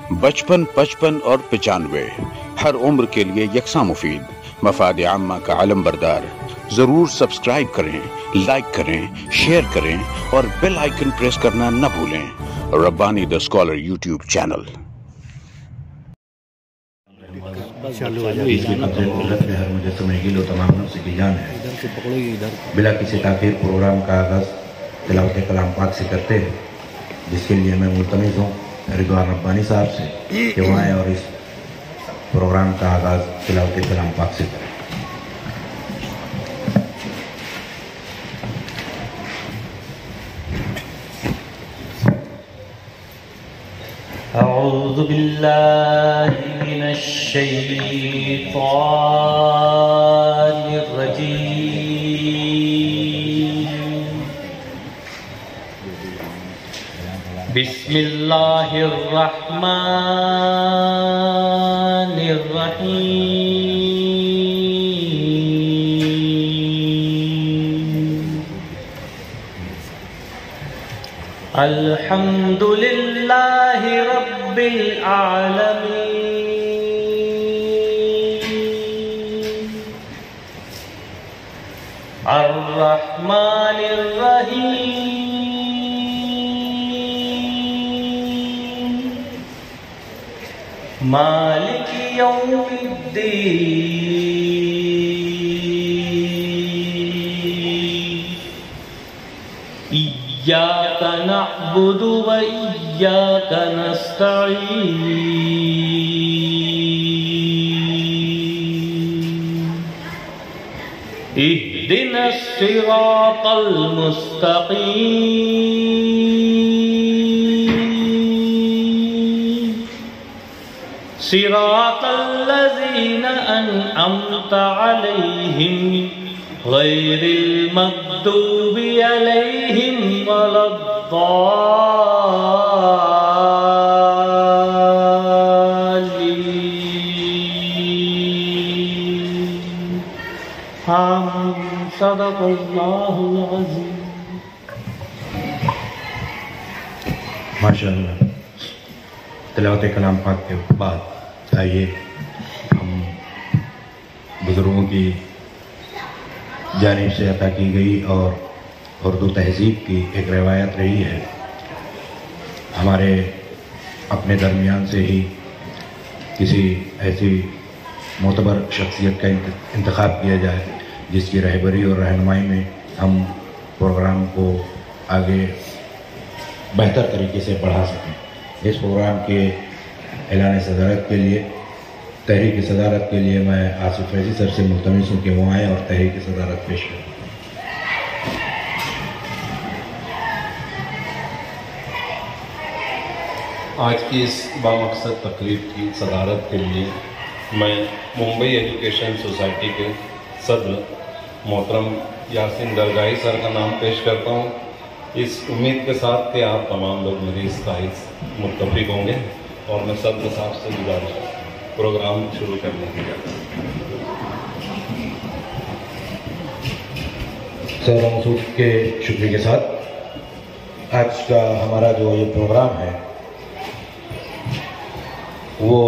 55, 55 اور 95 ہر عمر کے لیے یکساں مفید، مفاد عامہ کا علم بردار۔ ضرور سبسکرائب کریں، لائک کریں، شیئر کریں اور بیل آئیکن پریس کرنا نہ بھولیں۔ ربانی دا اسکالر یوٹیوب چینل۔ اس کی قبض ملت میں ہر مجسمہ گل و تمام نفس کی جان ہے۔ بلا کسی تاخیر پروگرام کا آغاز تلاوت کلام پاک سے کرتے ہیں، جس کے لیے میں ملتمس ہوں رضوان ربانی صاحب سے کہ وہ آئیں اور اس پروگرام کا آغاز تلاوت کلام پاک سے کریں۔ اعوذ باللہ من الشیطان الرجیم، بسم اللہ الرحمن الرحیم۔ الحمد للہ رب العالمین، الرحمن الرحیم، مالک یوم الدین، إياك نعبد وإياك نستعين، اهدنا الصراط المستقيم، صراط الذين أنعمت عليهم غير المغضوب عليهم ولا الضالين، آمين، صدق اللہ العظیم۔ ماشاءاللہ، تلاوت کلام پاک کے بعد آئیے ہم بزرگوں کی جانب سے عطا کی گئی اور اردو تہذیب کی ایک روایت رہی ہے، ہمارے اپنے درمیان سے ہی کسی ایسی معتبر شخصیت کا انتخاب کیا جائے جس کی رہبری اور رہنمائی میں ہم پروگرام کو آگے بہتر طریقے سے بڑھا سکیں۔ اس پروگرام کے اعلان صدارت کے لیے، تحریک صدارت کے لیے میں آصف فیضی سر سے ملتمس ہوں کہ وہ آئیں اور تحریک صدارت پیش کریں۔ آج کی اس بامقصد تقریب کی صدارت کے لیے میں ممبئی ایجوکیشن سوسائٹی کے صدر محترم یاسین درگاہی سر کا نام پیش کرتا ہوں، اس امید کے ساتھ کہ آپ تمام لوگ میری اس خواہش متفق ہوں گے، اور میں صدر صاحب سے گزارش پروگرام شروع کرنے کی جاتا ہوں۔ سر منصور کے شکریہ کے ساتھ آج کا ہمارا جو یہ پروگرام ہے وہ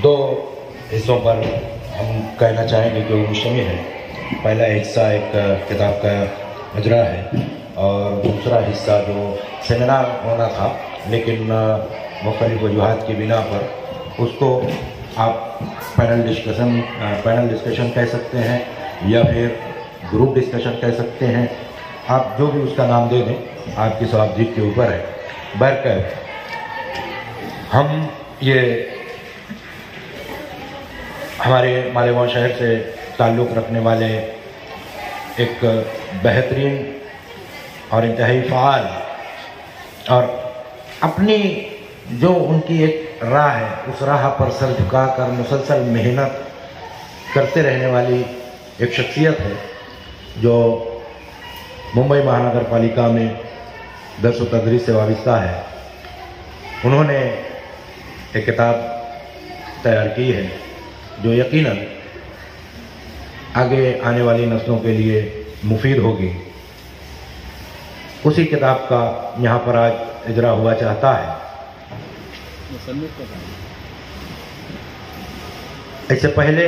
دو حصوں پر ہم کہنا چاہیں گے کہ وہ مشتمل ہے۔ پہلا حصہ ایک کتاب کا اجرا ہے اور دوسرا حصہ جو سیمینار ہونا تھا لیکن مختلف وجوہات کی بنا پر اس کو آپ پینل ڈسکشن کہہ سکتے ہیں یا پھر گروپ ڈسکشن کہہ سکتے ہیں، آپ جو بھی اس کا نام دے دیں، آپ کی صوابدید کے اوپر ہے۔ برکر ہم یہ ہمارے مالیگاؤں شہر سے تعلق رکھنے والے ایک بہترین اور انتہائی فعال اور اپنی جو ان کی ایک راہ ہے اس راہ پر سر جھکا کر مسلسل محنت کرتے رہنے والی ایک شخصیت ہے جو ممبئی مہانگر پالیکا میں درس و تدریس سے وابستہ ہے۔ انہوں نے ایک کتاب تیار کی ہے جو یقیناً آگے آنے والی نسلوں کے لیے مفید ہوگی۔ اسی کتاب کا یہاں پر آج اجرا ہوا چاہتا ہے. اس سے پہلے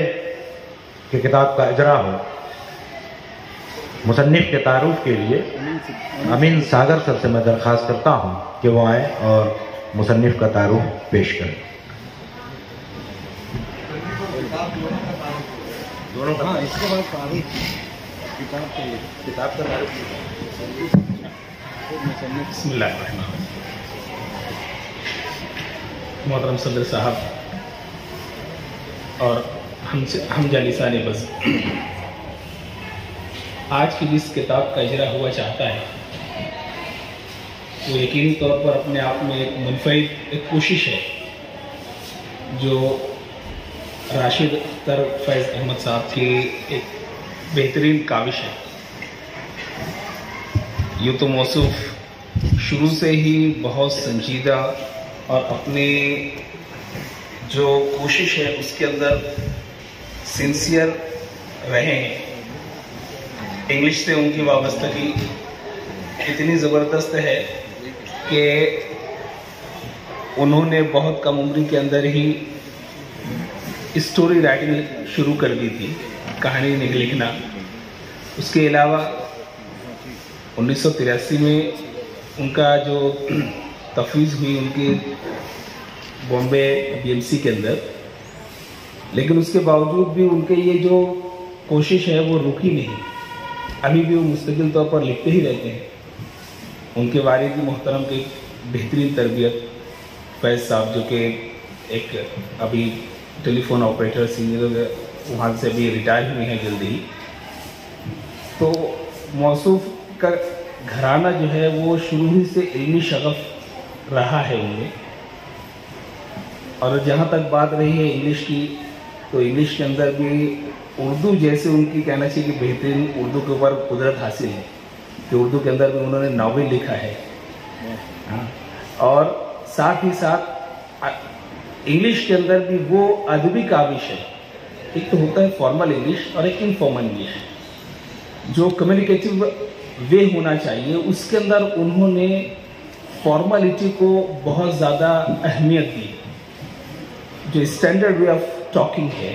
کہ کتاب کا اجرا ہو، مصنف کے تعارف کے لیے امین ساگر سر سے میں درخواست کرتا ہوں کہ وہ آئیں اور مصنف کا تعارف پیش کریں. دونوں کا کتاب کا تعارف. بسم اللہ الرحمن الرحیم. محترم صدر صاحب اور ہم جالسان بس، آج کی جس کتاب کا اجرا ہوا چاہتا ہے وہ یقینی طور پر اپنے آپ میں ایک منفرد ایک کوشش ہے جو راشد اختر فیض احمد صاحب کی ایک بہترین کاوش ہے. یہ تو موصوف شروع سے ہی بہت سنجیدہ اور اپنے جو کوشش ہے اس کے اندر سنسیئر رہے ہیں. انگلش سے ان کی وابستگی اتنی زبردست ہے کہ انہوں نے بہت کم عمری کے اندر ہی اسٹوری رائٹنگ شروع کر دی تھی، کہانی لکھنا. اس کے علاوہ 1983 میں ان کا جو تفویض ہوئی ان کی بامبے BMC کے اندر، لیکن اس کے باوجود بھی ان کے یہ جو کوشش ہے وہ رکی نہیں. ابھی بھی وہ مستقل طور پر لکھتے ہی رہتے ہیں. ان کے والد محترم کی بہترین تربیت فیض صاحب جو کہ ایک ابھی ٹیلی فون آپریٹر سینئر وہاں سے ابھی ریٹائر ہوئے ہیں جلدی ہی. تو موصوف کا گھرانہ جو ہے وہ شروع ہی سے علمی شغف رہا ہے ان میں. اور جہاں تک بات رہی ہے انگلش کی، تو انگلش کے اندر بھی اردو جیسے ان کی کہنا چاہیے کہ بہترین اردو کے اوپر قدرت حاصل ہے کہ اردو کے اندر بھی انہوں نے ناول لکھا ہے. اور ساتھ ہی ساتھ انگلش کے اندر بھی وہ ادبی کاوش ہے. ایک تو ہوتا ہے فارمل انگلش اور ایک انفارمل انگلش. جو کمیونیکیٹو وے ہونا چاہیے اس کے اندر انہوں نے فارملٹی کو بہت زیادہ اہمیت دی. جو اسٹینڈرڈ وے آف ٹاکنگ ہے،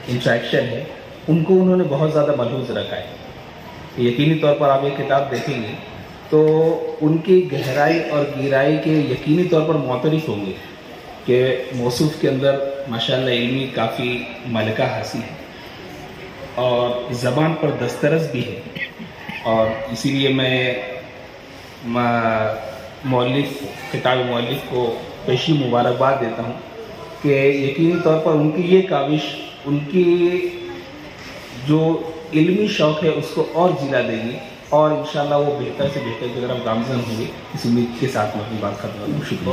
انٹریکشن ہے، ان کو انہوں نے بہت زیادہ ملحوظ رکھا ہے. یقینی طور پر آپ یہ کتاب دیکھیں گے تو ان کی گہرائی اور گہرائی کے یقینی طور پر معترف ہوں گے کہ موصوف کے اندر ماشاءاللہ علمی کافی ملکہ حاصل ہے اور زبان پر دسترس بھی ہے. اور اسی لیے میں کتاب مؤلف کو پیشی مبارکباد دیتا ہوں کہ یقینی طور پر ان کی یہ کاوش ان کی جو علمی شوق ہے اس کو اور جلا دے گی اور انشاءاللہ وہ بہتر سے بہتر کی طرف گامزن ہوں گے. اس امید کے ساتھ میں اپنی بات ختم کروں. شکریہ.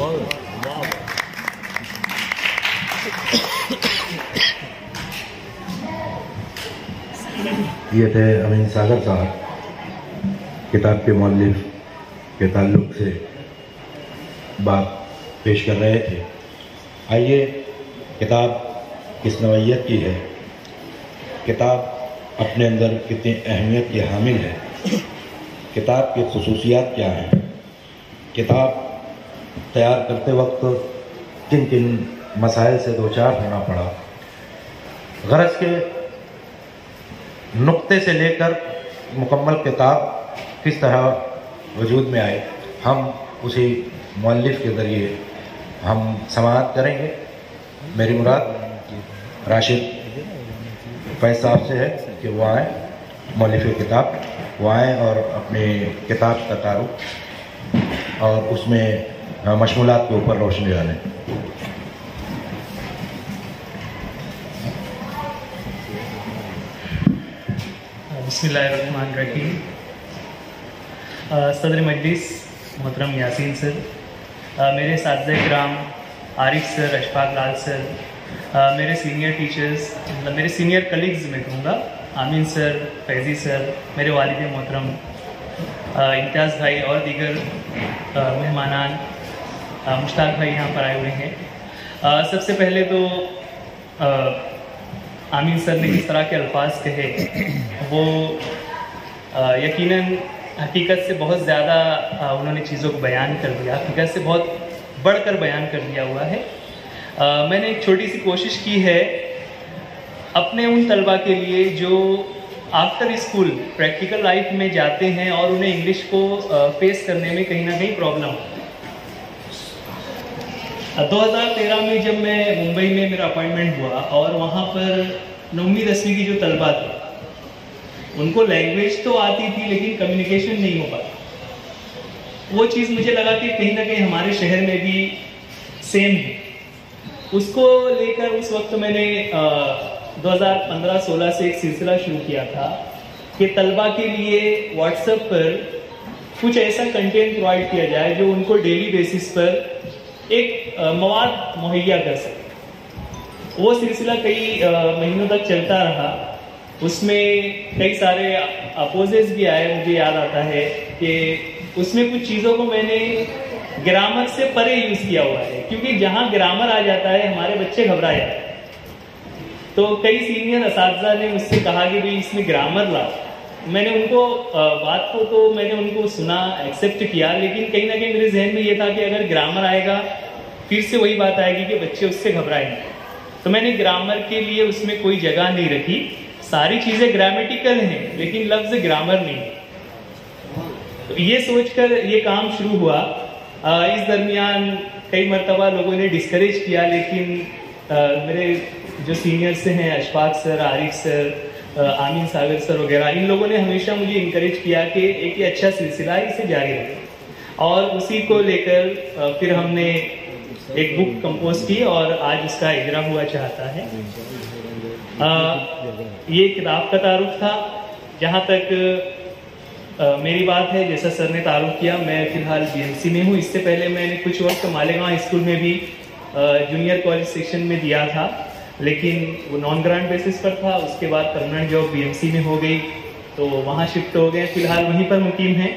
یہ تھے امین ساگر صاحب کتاب کے مؤلف کے تعلق سے بات پیش کر رہے تھے. آئیے کتاب کس نوعیت کی ہے، کتاب اپنے اندر کتنی اہمیت کی حامل ہے، کتاب کی خصوصیات کیا ہیں، کتاب تیار کرتے وقت کن کن مسائل سے دوچار ہونا پڑا، غرض کے نقطے سے لے کر مکمل کتاب کس طرح وجود میں آئے، ہم اسی مؤلف کے ذریعے ہم سماعت کریں گے. میری مراد راشد فیض صاحب سے ہے کہ وہ آئیں، مؤلف کتاب وہ آئیں اور اپنی کتاب کا تعارف اور اس میں مشمولات کے اوپر روشنی ڈالیں. بسم اللہ الرحمن الرحیم. صدر مجلس محترم یاسین سر، میرے اساتذہ کرام عارف سر، اشفاق لال سر، میرے سینئر ٹیچرز، مطلب میرے سینئر کلیگز میں کہوں گا، آمین سر، فیضی سر، میرے والد محترم امتیاز بھائی اور دیگر مہمانان، مشتاق بھائی یہاں پر آئے ہوئے ہیں. سب سے پہلے تو آمین سر نے کس طرح کے الفاظ کہے وہ یقیناً हकीकत से बहुत ज़्यादा उन्होंने चीज़ों को बयान कर दिया, हकीकत से बहुत बढ़कर बयान कर दिया हुआ है। मैंने एक छोटी सी कोशिश की है अपने उन तलबा के लिए जो आफ्टर स्कूल प्रैक्टिकल लाइफ में जाते हैं और उन्हें इंग्लिश को फेस करने में कहीं ना कहीं प्रॉब्लम होती है। 2013 में जब मैं मुंबई में मेरा अपॉइंटमेंट हुआ और वहाँ पर 9वीं 10वीं की जो तलबा थे उनको लैंग्वेज तो आती थी लेकिन कम्युनिकेशन नहीं हो पाता। वो चीज़ मुझे लगा कि कहीं ना कहीं हमारे शहर में भी सेम है। उसको लेकर उस वक्त मैंने 2015-16 से एक सिलसिला शुरू किया था कि तलबा के लिए व्हाट्सएप पर कुछ ऐसा कंटेंट प्रोवाइड किया जाए जो उनको डेली बेसिस पर एक मवाद मुहैया कर सके। वो सिलसिला कई महीनों तक चलता रहा। उसमें कई सारे अपोजेस भी आए। मुझे याद आता है कि उसमें कुछ चीज़ों को मैंने ग्रामर से परे यूज़ किया हुआ है, क्योंकि जहाँ ग्रामर आ जाता है हमारे बच्चे घबरा जाते हैं। तो कई सीनियर असातिज़ा ने मुझसे कहा कि भाई इसमें ग्रामर ला। मैंने उनको बात को तो मैंने उनको सुना, एक्सेप्ट किया, लेकिन कहीं ना कहीं मेरे जहन में ये था कि अगर ग्रामर आएगा फिर से वही बात आएगी कि बच्चे उससे घबराएंगे। तो मैंने ग्रामर के लिए उसमें कोई जगह नहीं रखी। सारी चीज़ें ग्रामेटिकल हैं लेकिन लफ्ज़ ग्रामर नहीं है। तो ये सोचकर ये काम शुरू हुआ। इस दरमियान कई मरतबा लोगों ने डिस्करेज किया, लेकिन मेरे जो सीनियर्स हैं अशफाक सर, आरिफ सर, आमीन सागर सर वगैरह, इन लोगों ने हमेशा मुझे इनकरेज किया कि एक ये अच्छा सिलसिला है, इसे जारी रखें। और उसी को लेकर फिर हमने एक बुक कंपोज की और आज उसका इजरा हुआ चाहता है। ये किताब का तारुफ था। जहाँ तक मेरी बात है, जैसा सर ने तारुफ किया, मैं फ़िलहाल BMC में हूँ। इससे पहले मैंने कुछ वक्त मालेगांव स्कूल में भी जूनियर कॉलेज सेक्शन में दिया था, लेकिन वो नॉन ग्रांट बेसिस पर था। उसके बाद परमानेंट जॉब BMC में हो गई तो वहाँ शिफ्ट हो गए। फ़िलहाल वहीं पर मुकीम हैं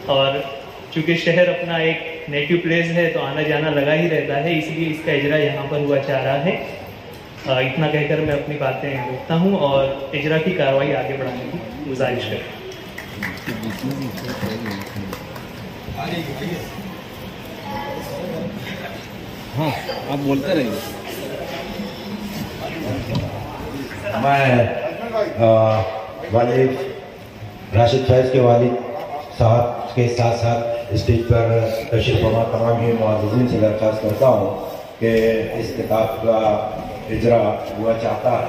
और चूँकि शहर अपना एक नेटिव प्लेस है तो आना जाना लगा ही रहता है, इसलिए इसका इजरा यहाँ पर हुआ चाह रहा है। इतना कहकर मैं अपनी बातें रोकता हूँ और इजरा की कार्रवाई आगे बढ़ाने की गुजारिश करता हूँ। हाँ, आप बोलते रहिए। मैं वालिद राशिद फैज़ के वालिद साहब के साथ साथ स्टेज पर तशरीफ़ फरमा तमाम ही मुअज़्ज़िज़ीन से दरख्वास्त करता हूँ कि इस किताब का इजरा हुआ चाहता है।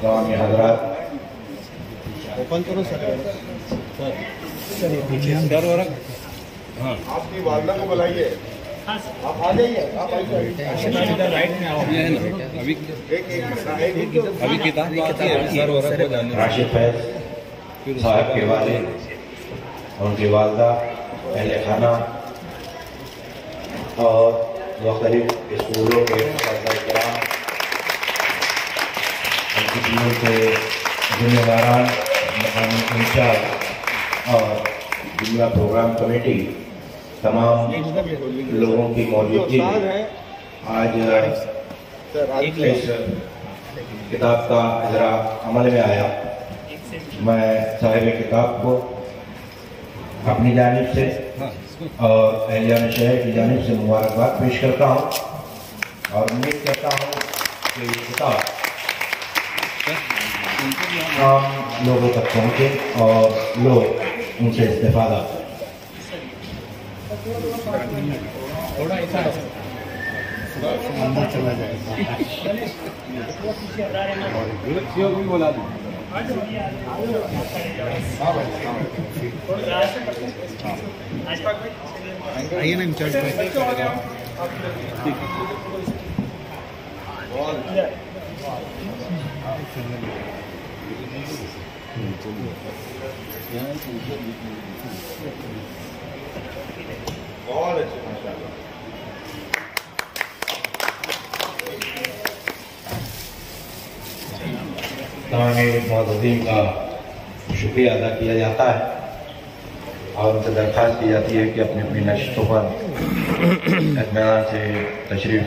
तमाम हज़रात ओपन करो सर। हाँ, आपकी वालदा को बुलाइए। आप आ जाइए, आप आइए। राइट में आओ। अभी किताब राशिद फैज़ साहब के वालिद, उनकी वालदा, अहले खाना और मुख्तलिफ स्कूलों के इकराम, उनकी टीमों के जिम्मेदारान, मकामी इंचार्ज और जुमला प्रोग्राम कमेटी, तमाम लोगों की मौजूदगी आज इस किताब का इजरा अमल में आया। मैं साहिब किताब को अपनी जानिब से और अहलियान शहर की जानिब से मुबारकबाद पेश करता हूँ और उम्मीद करता हूँ कि ये किताब आम लोगों तक पहुँचे और लोग उनसे इस्तेफादा करें। थोड़ा ऐसा चला जाएगा। बोला आइए ना इंचार्ज बहुत अच्छे, माशाल्लाह। तमाम मुअज़्ज़िज़ीन का शुक्रिया अदा किया जाता है और उनसे दरख्वास्त की जाती है कि अपनी अपनी नशिस्तों पर इत्मीनान से तशरीफ़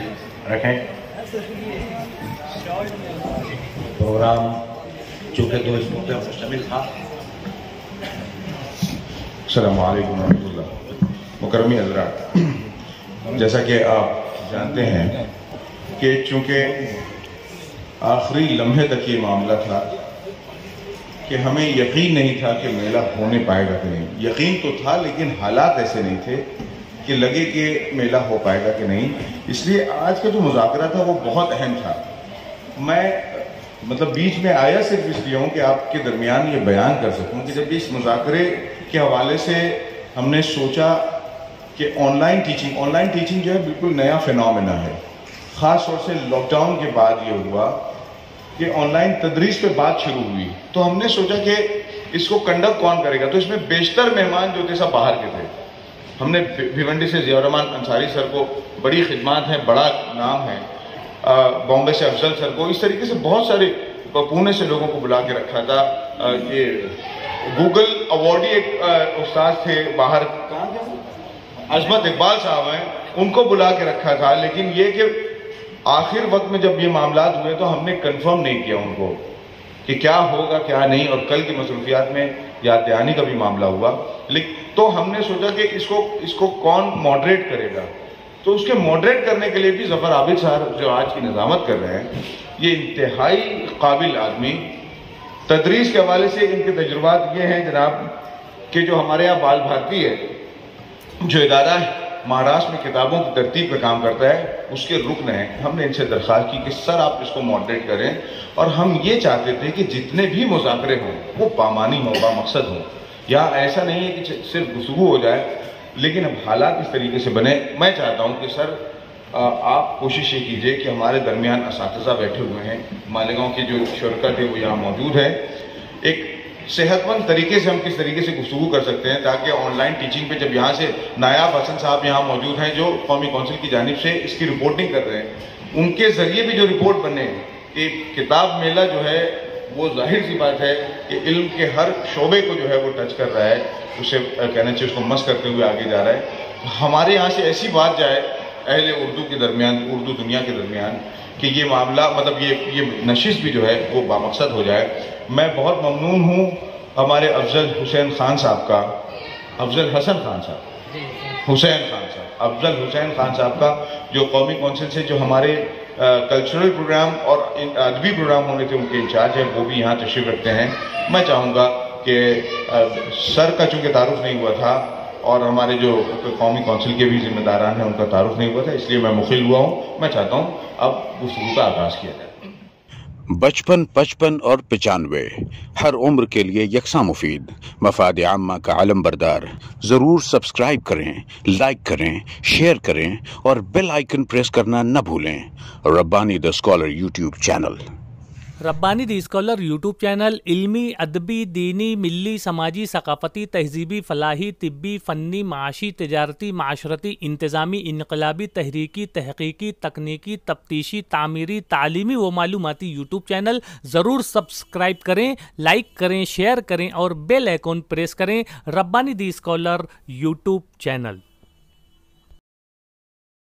रखें। प्रोग्राम चूँकि 2 हिस्सों पर मुश्तमिल था, अस्सलामु अलैकुम रहमतुल्लाह। मुकर्रमी हज़रात, जैसा कि आप जानते हैं कि चूँकि आखिरी लम्हे तक ये मामला था कि हमें यकीन नहीं था कि मेला होने पाएगा कि नहीं। यकीन तो था लेकिन हालात ऐसे नहीं थे कि लगे कि मेला हो पाएगा कि नहीं। इसलिए आज का जो मुज़ाकरा था वो बहुत अहम था। मैं मतलब बीच में आया सिर्फ इसलिए हूँ कि आपके दरमियान ये बयान कर सकूँ कि जब इस मुज़ाकरे के हवाले से हमने सोचा कि ऑनलाइन टीचिंग जो है बिल्कुल नया फिनोमेना है। ख़ास तौर से लॉकडाउन के बाद ये हुआ कि ऑनलाइन तदरीस पे बात शुरू हुई, तो हमने सोचा कि इसको कंडक्ट कौन करेगा। तो इसमें बेशतर मेहमान जो थे सब बाहर के थे। हमने भिवंडी से ज़िया रहमान अंसारी सर को, बड़ी खिदमत है, बड़ा नाम है, बॉम्बे से अफजल सर को, इस तरीके से बहुत सारे पुणे से लोगों को बुला के रखा था। ये गूगल अवार्डी एक उस्ताद थे बाहर, कहाँ थे, अजमत इकबाल साहब हैं, उनको बुला के रखा था। लेकिन ये कि आखिर वक्त में जब ये मामलात हुए तो हमने कंफर्म नहीं किया उनको कि क्या होगा क्या नहीं, और कल की मसरूफियात में याद दहानी का भी मामला हुआ। लेकिन तो हमने सोचा कि इसको कौन मॉडरेट करेगा। तो उसके मॉडरेट करने के लिए भी ज़फ़र आबिद साहब जो आज की निज़ामत कर रहे हैं, ये इंतहाई काबिल आदमी, तदरीस के हवाले से इनके तजुर्बात ये हैं जनाब कि जो हमारे यहाँ बाल भारती है, जो इदारा है महाराष्ट्र में किताबों की तरतीब का काम करता है, उसके रुकन हैं। हमने इनसे दरख्वास्त की कि सर आप इसको मॉडरेट करें, और हम ये चाहते थे कि जितने भी मुज़ाकरे हों वो बामानी हों, बामकसद हों। या ऐसा नहीं है कि सिर्फ गुफ्तगू हो जाए, लेकिन अब हालात इस तरीके से बने। मैं चाहता हूँ कि सर आप कोशिश ये कीजिए कि हमारे दरमियान असातिज़ा बैठे हुए हैं, मालेगांव के जो शुरका थे वो यहाँ मौजूद है, एक सेहतमंद तरीके से हम किस तरीके से गुफ्तगू कर सकते हैं ताकि ऑनलाइन टीचिंग पे जब यहाँ से नायाब हसन साहब यहाँ मौजूद हैं जो कौमी कौंसिल की जानिब से इसकी रिपोर्टिंग कर रहे हैं, उनके ज़रिए भी जो रिपोर्ट बने कि किताब मेला जो है वो जाहिर सी बात है कि इल्म के हर शोबे को जो है वो टच कर रहा है, उसे कहना चाहिए उसको मस करते हुए आगे जा रहा है। हमारे यहाँ से ऐसी बात जाए अहले उर्दू के दरमियान, उर्दू दुनिया के दरमियान, कि ये मामला मतलब ये नशिश भी जो है वो बामकसद हो जाए। मैं बहुत ममनून हूँ हमारे अफजल हुसैन खान साहब का, अफजल हसन खान साहब, हुसैन खान साहब, अफजल हुसैन खान साहब का, जो कौमी कौंसिल से जो हमारे कल्चरल प्रोग्राम और अदबी प्रोग्राम होने थे उनके इंचार्ज हैं, वो भी यहाँ तशरीफ़ रखते हैं। मैं चाहूँगा कि सर का चूँकि तारुफ नहीं हुआ था और हमारे जो कौमी कौंसिल के भी जिम्मेदारान हैं उनका तारुफ नहीं हुआ था, इसलिए मैं मुखिल हुआ हूँ। मैं चाहता हूँ अब गुफ्तगू का आगाज़ किया जाए। बचपन, 55 और 95 हर उम्र के लिए यकसा मुफीद, मफाद आम्मा का आलम बरदार। ज़रूर सब्सक्राइब करें, लाइक करें, शेयर करें और बेल आइकन प्रेस करना न भूलें। Rabbani the scholar YouTube channel. Rabbani the scholar YouTube channel इल्मी, अदबी, दीनी, मिली, समाजी, सकाफ़ती, तहजीबी, फ़लाही, तिब्बी, फ़न्नी, माशी, तिजारती, माशरती, इंतज़ामी, इनकलाबी, तहरीकी, तहक़ीक़ी, तकनीकी, तफ्तीशी, तामीरी, तालीमी व मालूमाती यूट्यूब चैनल। ज़रूर सब्सक्राइब करें, लाइक करें, शेयर करें और बेल आइकन प्रेस करें। Rabbani the scholar YouTube channel.